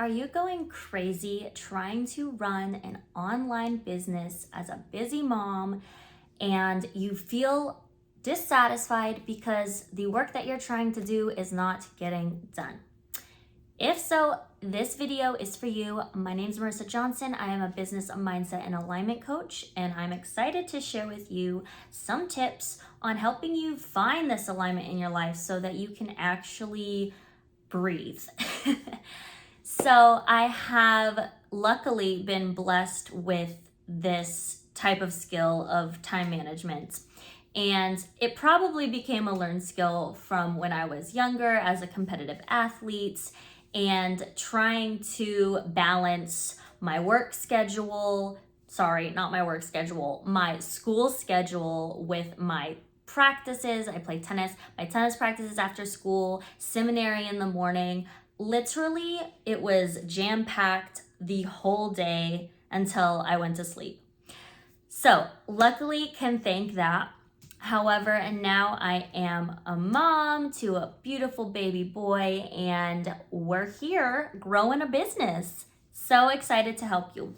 Are you going crazy trying to run an online business as a busy mom and you feel dissatisfied because the work that you're trying to do is not getting done? If so, this video is for you. My name is Marissa Johnson. I am a business mindset and alignment coach, and I'm excited to share with you some tips on helping you find this alignment in your life so that you can actually breathe. So I have luckily been blessed with this type of skill of time management. And it probably became a learned skill from when I was younger as a competitive athlete and trying to balance my work schedule, my school schedule with my practices. I play tennis, my tennis practices after school, seminary in the morning. Literally, it was jam-packed the whole day until I went to sleep. So luckily can thank that. However, and now I am a mom to a beautiful baby boy, and we're here growing a business. So excited to help you.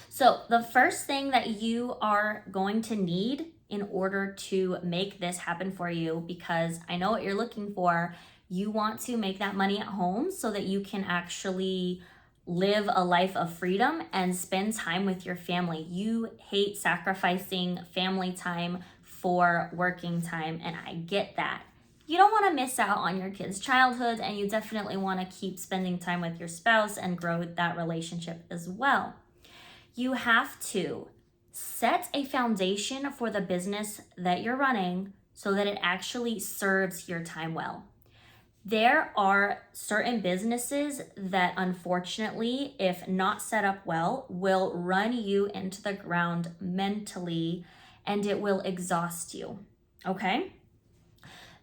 So the first thing that you are going to need in order to make this happen for you, because I know what you're looking for, you want to make that money at home so that you can actually live a life of freedom and spend time with your family. You hate sacrificing family time for working time, and I get that. You don't want to miss out on your kids' childhood, and you definitely want to keep spending time with your spouse and grow that relationship as well. You have to set a foundation for the business that you're running so that it actually serves your time well. There are certain businesses that, unfortunately, if not set up well, will run you into the ground mentally, and it will exhaust you, okay?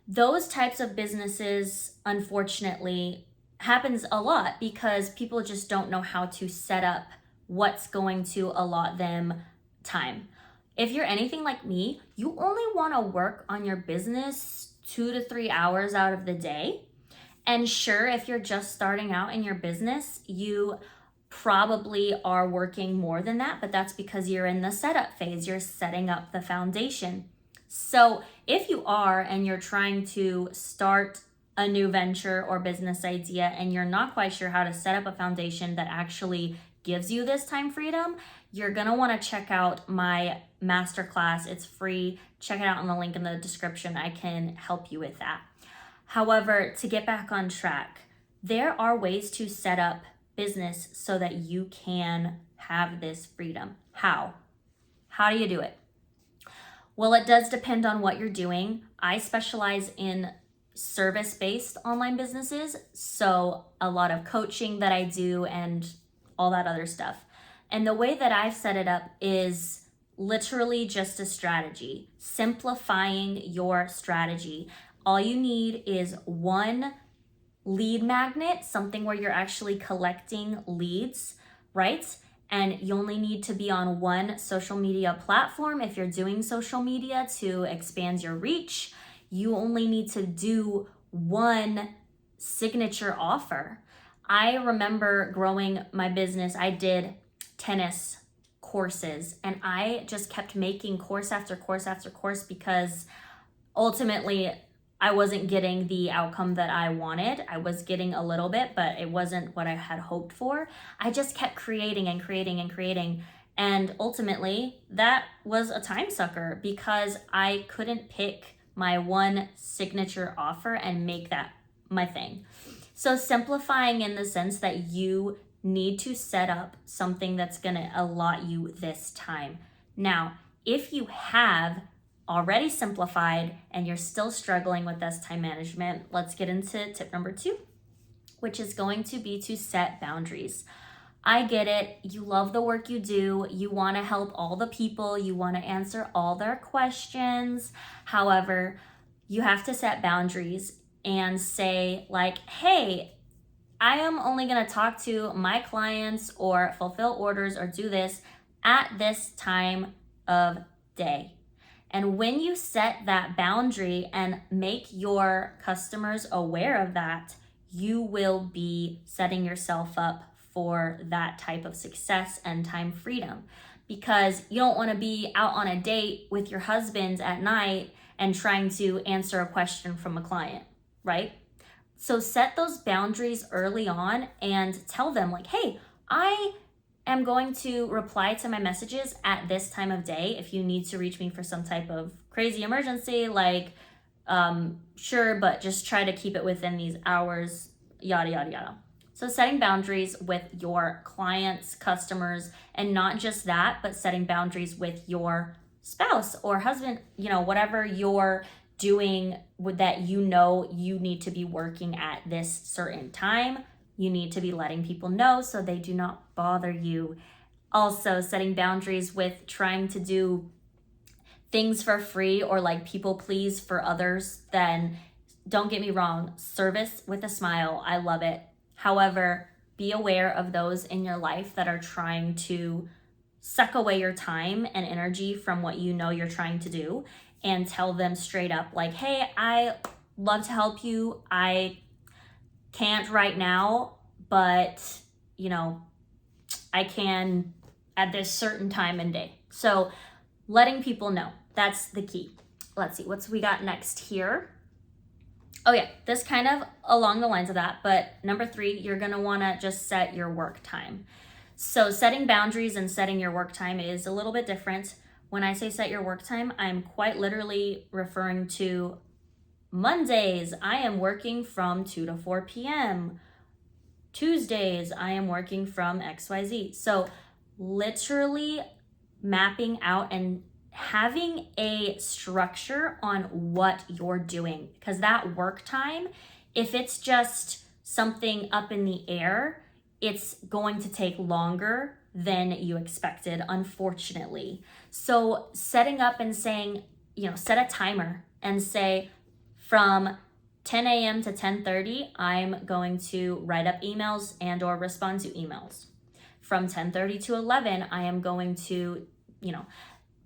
Those types of businesses, unfortunately, happens a lot because people just don't know how to set up what's going to allot them time. If you're anything like me, you only want to work on your business 2 to 3 hours out of the day. And sure, if you're just starting out in your business, you probably are working more than that, but that's because you're in the setup phase. You're setting up the foundation. So if you are and you're trying to start a new venture or business idea and you're not quite sure how to set up a foundation that actually gives you this time freedom, you're gonna wanna check out my masterclass. It's free. Check it out on the link in the description. I can help you with that. However, to get back on track, there are ways to set up business so that you can have this freedom. How? How do you do it? Well, it does depend on what you're doing. I specialize in service-based online businesses, so a lot of coaching that I do and all that other stuff. And the way that I've set it up is literally just a strategy, simplifying your strategy. All you need is one lead magnet, something where you're actually collecting leads, right? And you only need to be on one social media platform if you're doing social media to expand your reach. You only need to do one signature offer. I remember growing my business, I did tennis courses, and I just kept making course after course after course because ultimately I wasn't getting the outcome that I wanted. I was getting a little bit, but it wasn't what I had hoped for. I just kept creating and creating and creating. And ultimately, that was a time sucker because I couldn't pick my one signature offer and make that my thing. So simplifying in the sense that you need to set up something that's gonna allot you this time. Now, if you have already simplified and you're still struggling with this time management, let's get into tip number 2, which is going to be to set boundaries. I get it. You love the work you do. You want to help all the people. You want to answer all their questions. However, you have to set boundaries and say like, hey, I am only going to talk to my clients or fulfill orders or do this at this time of day. And when you set that boundary and make your customers aware of that, you will be setting yourself up for that type of success and time freedom. Because you don't want to be out on a date with your husband at night and trying to answer a question from a client, right? So set those boundaries early on and tell them like, hey, I am going to reply to my messages at this time of day. If you need to reach me for some type of crazy emergency, like, sure, but just try to keep it within these hours, yada, yada, yada. So setting boundaries with your clients, customers, and not just that, but setting boundaries with your spouse or husband, whatever you're doing with that, you need to be working at this certain time. You need to be letting people know so they do not bother you. Also, setting boundaries with trying to do things for free or like people please for others. Then don't get me wrong, service with a smile, I love it. However, be aware of those in your life that are trying to suck away your time and energy from what you're trying to do, and tell them straight up like, hey, I love to help you. I can't right now, but I can at this certain time and day. So letting people know, that's the key. Let's see, what's we got next here? Oh yeah, this kind of along the lines of that, but number 3, you're gonna wanna just set your work time. So setting boundaries and setting your work time is a little bit different. When I say set your work time, I'm quite literally referring to Mondays, I am working from 2 to 4 p.m. Tuesdays, I am working from XYZ. So literally mapping out and having a structure on what you're doing, because that work time, if it's just something up in the air, it's going to take longer than you expected, unfortunately. So setting up and saying, set a timer and say from 10 a.m. to 10:30, I'm going to write up emails and or respond to emails. From 10:30 to 11, I am going to,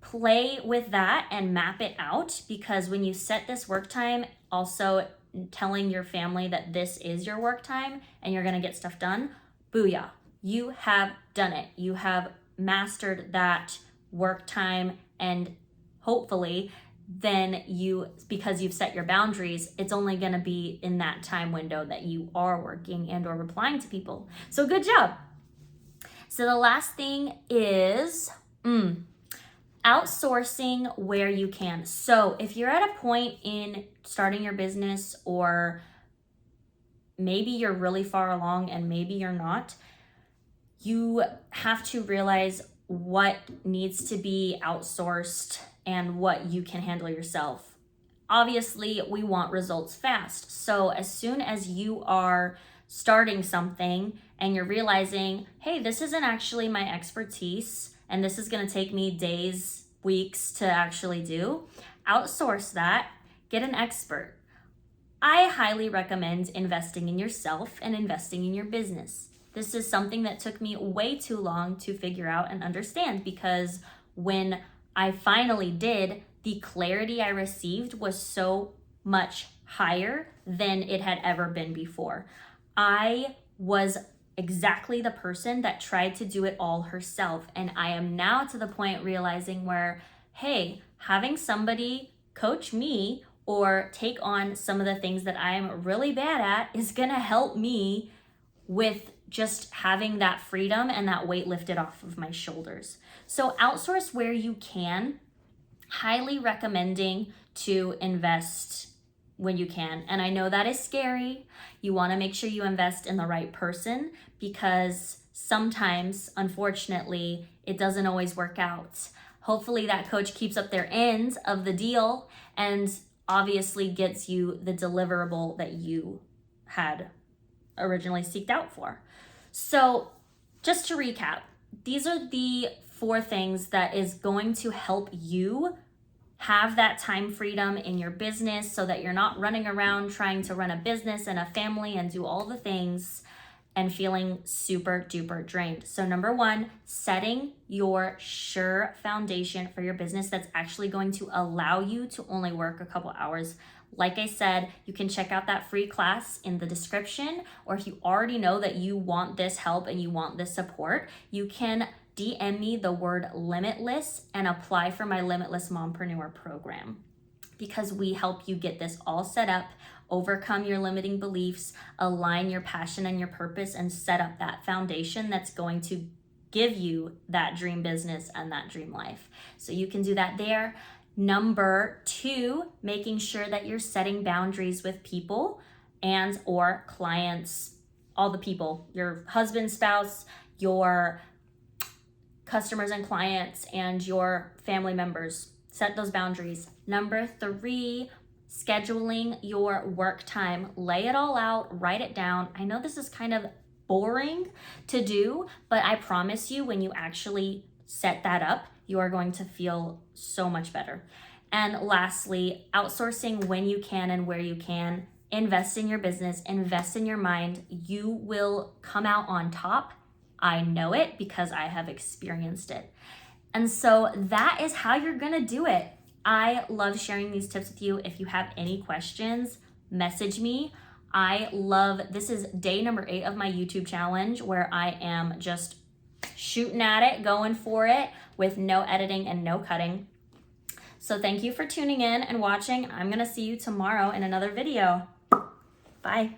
play with that and map it out, because when you set this work time, also telling your family that this is your work time and you're going to get stuff done, booyah, you have done it. You have mastered that work time, and hopefully then because you've set your boundaries, it's only going to be in that time window that you are working and or replying to people. So good job. So the last thing is outsourcing where you can. So if you're at a point in starting your business, or maybe you're really far along and maybe you're not, you have to realize what needs to be outsourced and what you can handle yourself. Obviously, we want results fast. So as soon as you are starting something and you're realizing, hey, this isn't actually my expertise, and this is going to take me days, weeks to actually do, outsource that, get an expert. I highly recommend investing in yourself and investing in your business. This is something that took me way too long to figure out and understand, because when I finally did, the clarity I received was so much higher than it had ever been before. I was exactly the person that tried to do it all herself. And I am now to the point realizing where, hey, having somebody coach me or take on some of the things that I'm really bad at is gonna help me with just having that freedom and that weight lifted off of my shoulders. So outsource where you can. Highly recommending to invest when you can. And I know that is scary. You want to make sure you invest in the right person, because sometimes, unfortunately, it doesn't always work out. Hopefully that coach keeps up their end of the deal and obviously gets you the deliverable that you had originally seeked out for. So just to recap, these are the 4 things that is going to help you have that time freedom in your business, so that you're not running around trying to run a business and a family and do all the things and feeling super duper drained. So number 1, setting your sure foundation for your business that's actually going to allow you to only work a couple hours Like I said, you can check out that free class in the description, or if you already know that you want this help and you want this support, you can DM me the word Limitless and apply for my Limitless Mompreneur program, because we help you get this all set up, overcome your limiting beliefs, align your passion and your purpose, and set up that foundation that's going to give you that dream business and that dream life. So you can do that there. Number 2, making sure that you're setting boundaries with people and or clients, all the people, your husband, spouse, your customers and clients, and your family members. Set those boundaries. Number 3, scheduling your work time. Lay it all out, write it down. I know this is kind of boring to do, but I promise you, when you actually set that up, you are going to feel so much better. And lastly, outsourcing when you can and where you can. Invest in your business, invest in your mind. You will come out on top. I know it because I have experienced it. And so that is how you're gonna do it. I love sharing these tips with you. If you have any questions, message me. This is day number 8 of my YouTube challenge, where I am just shooting at it, going for it with no editing and no cutting. So thank you for tuning in and watching. I'm gonna see you tomorrow in another video. Bye.